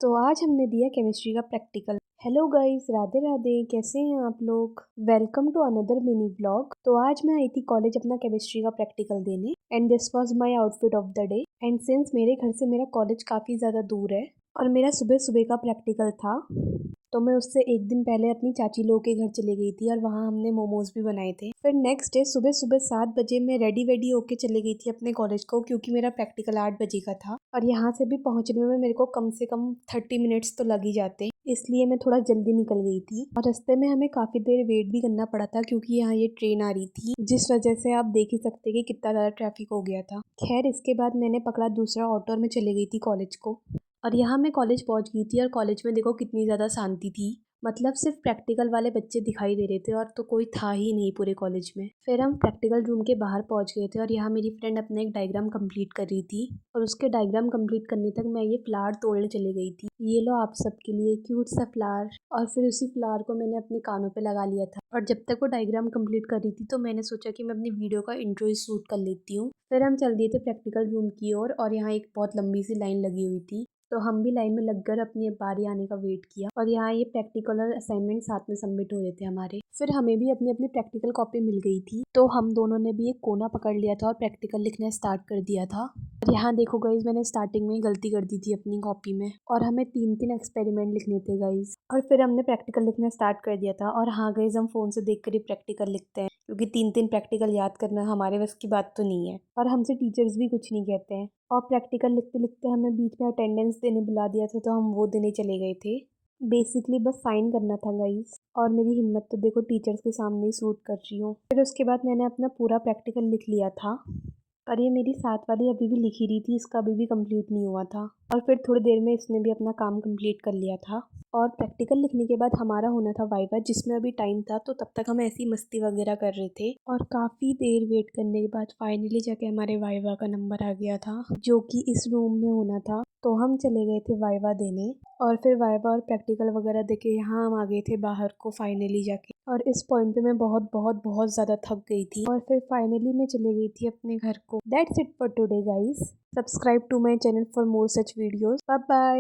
तो आज हमने दिया केमिस्ट्री का practical. Hello guys, Radhe Radhe, कैसे हैं आप लोग। Welcome to another mini blog. तो आज मैं आई थी कॉलेज अपना केमिस्ट्री का प्रैक्टिकल देने and this was my outfit of the day. And since मेरे घर से मेरा कॉलेज काफ़ी ज़्यादा दूर है और मेरा सुबह सुबह का प्रैक्टिकल था, तो मैं उससे एक दिन पहले अपनी चाची लोग के घर चली गई थी और वहाँ हमने मोमोज भी बनाए थे। फिर नेक्स्ट डे सुबह सुबह 7 बजे मैं रेडी वेडी होके चली गई थी अपने कॉलेज को, क्योंकि मेरा प्रैक्टिकल 8 बजे का था और यहाँ से भी पहुँचने में मेरे को कम से कम 30 मिनट्स तो लग ही जाते, इसलिए मैं थोड़ा जल्दी निकल गई थी। और रास्ते में हमें काफ़ी देर वेट भी करना पड़ा था क्योंकि यहाँ ये ट्रेन आ रही थी, जिस वजह से आप देख ही सकते कि कितना ज़्यादा ट्रैफिक हो गया था। खैर, इसके बाद मैंने पकड़ा दूसरा ऑटो और मैं चली गई थी कॉलेज को। और यहाँ मैं कॉलेज पहुँच गई थी और कॉलेज में देखो कितनी ज़्यादा शांति थी। मतलब सिर्फ प्रैक्टिकल वाले बच्चे दिखाई दे रहे थे और तो कोई था ही नहीं पूरे कॉलेज में। फिर हम प्रैक्टिकल रूम के बाहर पहुँच गए थे और यहाँ मेरी फ्रेंड अपना एक डायग्राम कंप्लीट कर रही थी और उसके डायग्राम कंप्लीट करने तक मैं ये फ्लावर तोड़ने चली गई थी। ये लो आप सबके लिए क्यूट सा फ्लावर। और फिर उसी फ्लावर को मैंने अपने कानों पे लगा लिया था और जब तक वो डायग्राम कंप्लीट कर रही थी तो मैंने सोचा कि मैं अपनी वीडियो का इंट्रो ही शूट कर लेती हूँ। फिर हम चल दिए थे प्रैक्टिकल रूम की ओर और यहाँ एक बहुत लंबी सी लाइन लगी हुई थी, तो हम भी लाइन में लगकर अपनी बारी आने का वेट किया। और यहाँ ये प्रैक्टिकल और असाइनमेंट साथ में सबमिट हो रहे थे हमारे। फिर हमें भी अपनी अपनी प्रैक्टिकल कॉपी मिल गई थी, तो हम दोनों ने भी एक कोना पकड़ लिया था और प्रैक्टिकल लिखना स्टार्ट कर दिया था। और यहाँ देखो गाइज, मैंने स्टार्टिंग में ही गलती कर दी थी अपनी कॉपी में और हमें 3 एक्सपेरिमेंट लिखने थे गाइज। और फिर हमने प्रैक्टिकल लिखना स्टार्ट कर दिया था। और हाँ गाइज, हम फ़ोन से देख कर ही प्रैक्टिकल लिखते हैं क्योंकि 3 प्रैक्टिकल याद करना हमारे बस की बात तो नहीं है और हमसे टीचर्स भी कुछ नहीं कहते हैं। और प्रैक्टिकल लिखते लिखते हमें बीच में अटेंडेंस देने बुला दिया था, तो हम वो देने चले गए थे। बेसिकली बस साइन करना था गाइस। और मेरी हिम्मत तो देखो टीचर्स के सामने ही शूट कर रही हूँ। फिर उसके बाद मैंने अपना पूरा प्रैक्टिकल लिख लिया था और ये मेरी साथ वाली अभी भी लिख ही रही थी, इसका अभी भी कंप्लीट नहीं हुआ था। और फिर थोड़ी देर में इसने भी अपना काम कंप्लीट कर लिया था। और प्रैक्टिकल लिखने के बाद हमारा होना था वाइवा, जिसमें अभी टाइम था, तो तब तक हम ऐसी मस्ती वगैरह कर रहे थे। और काफ़ी देर वेट करने के बाद फाइनली जाके हमारे वाइवा का नंबर आ गया था, जो कि इस रूम में होना था। तो हम चले गए थे वाइवा देने और फिर वाइवा और प्रैक्टिकल वगैरह देके यहाँ हम आ गए थे बाहर को फाइनली जाके। और इस पॉइंट पे मैं बहुत बहुत बहुत ज़्यादा थक गई थी और फिर फाइनली मैं चले गई थी अपने घर को। That's it for today guys. Subscribe to my channel for more such videos. Bye bye.